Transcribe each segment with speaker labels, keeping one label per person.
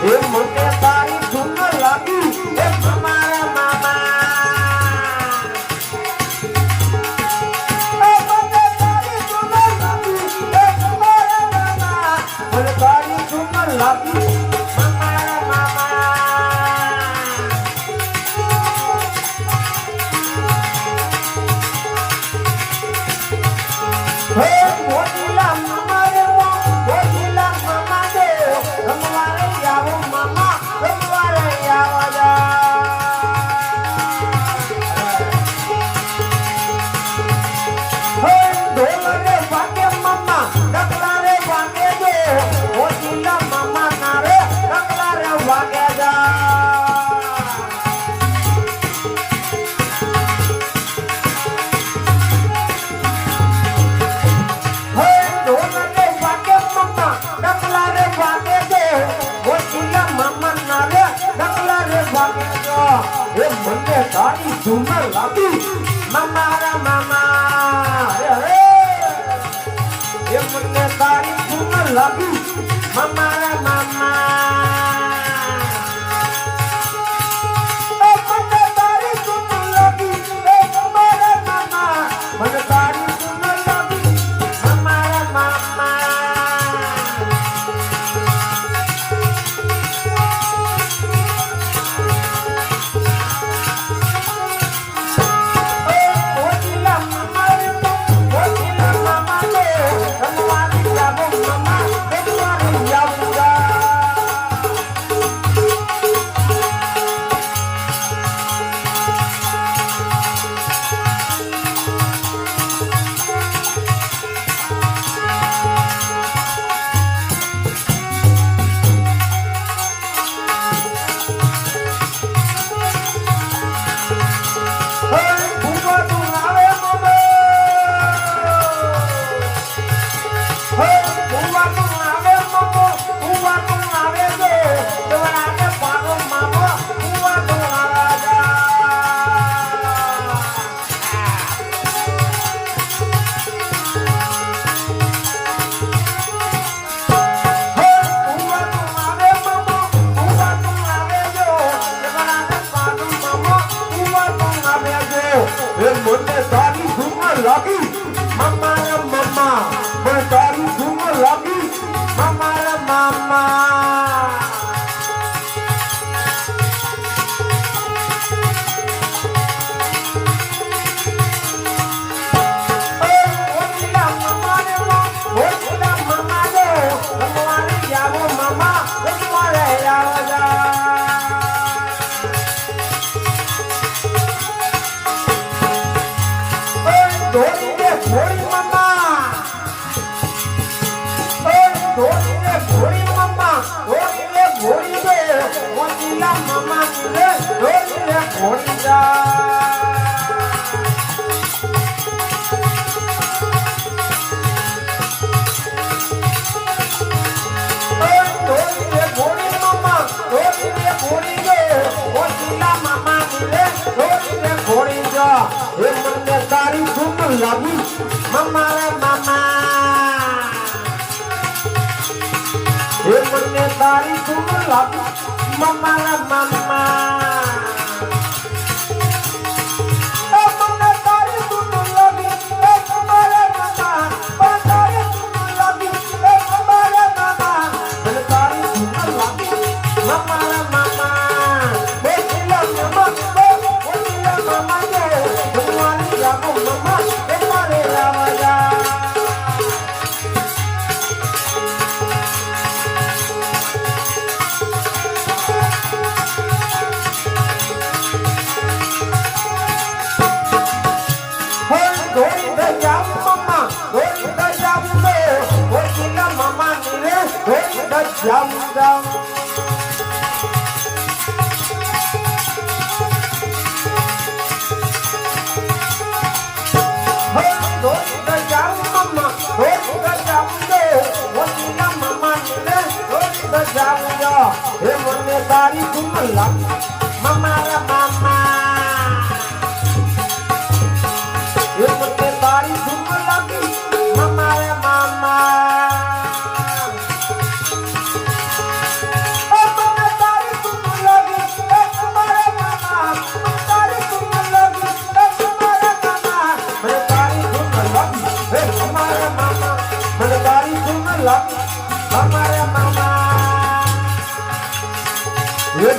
Speaker 1: એ મને તારી ધૂન લાગી એ મારા મામા એ મને તારી ધૂન લાગી એ મારા મામા મને તારી ધૂન લાગી મારા મામા હે મોટીલા મામા રે મોટીલા મામા દે રમવારે આવો મામા રમવારે આવો જા હે ઢોલ રે વાગે મામા ડગલા રે વાગે દે મોટીલા મામા ના રે ડગલા રે વાગે જા એ મને તારી ધૂન લાગી મારા મામા એ મને તારી ધૂન લાગી મારા મામા મને તારી ધૂન લાગી મારા મામા મને તારી ધૂન લાગી મારા મામા મને તારી ધૂન લાગી મારા મામા મને તારી ધૂન લાગી મારા મામા તારી ધૂન લાગી મારા મામા એ મને તારી ધૂન લાગી મારા મામા Jam jam તારી ધૂન લાગી મારા મામા એ મને તારી ધૂન લાગી મારા મામા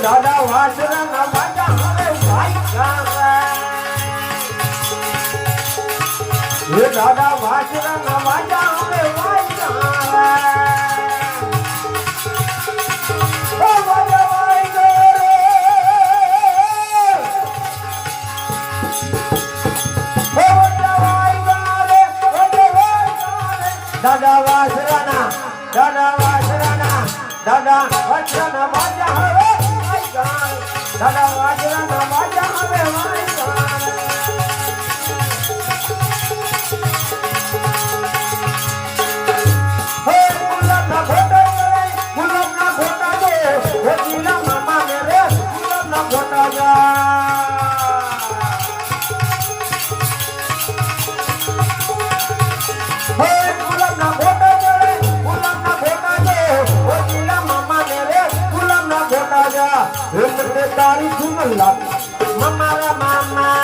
Speaker 1: દાદા વાસરા ના વાજા હવે ભાઈ ગાવા એ દાદા વાસરા ના વાજા હવે ભાઈ ગાવા ઓ વાજા ભાઈ દાદા વાસરાના દાદા વાસરાના વાજા હવે ભાઈ ગાય દાદા વાસરાના વાજા હવે ભાઈ ગાય હે ગુલાબના ફોટા રે ગુલાબના ફોટા દે હે જીના મામા ને રે ગુલાબના ફોટા જા તારી ધૂન લાગી મારા મામા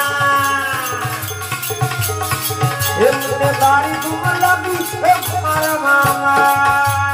Speaker 1: એમને તારી ધૂન લાગી મારા મામા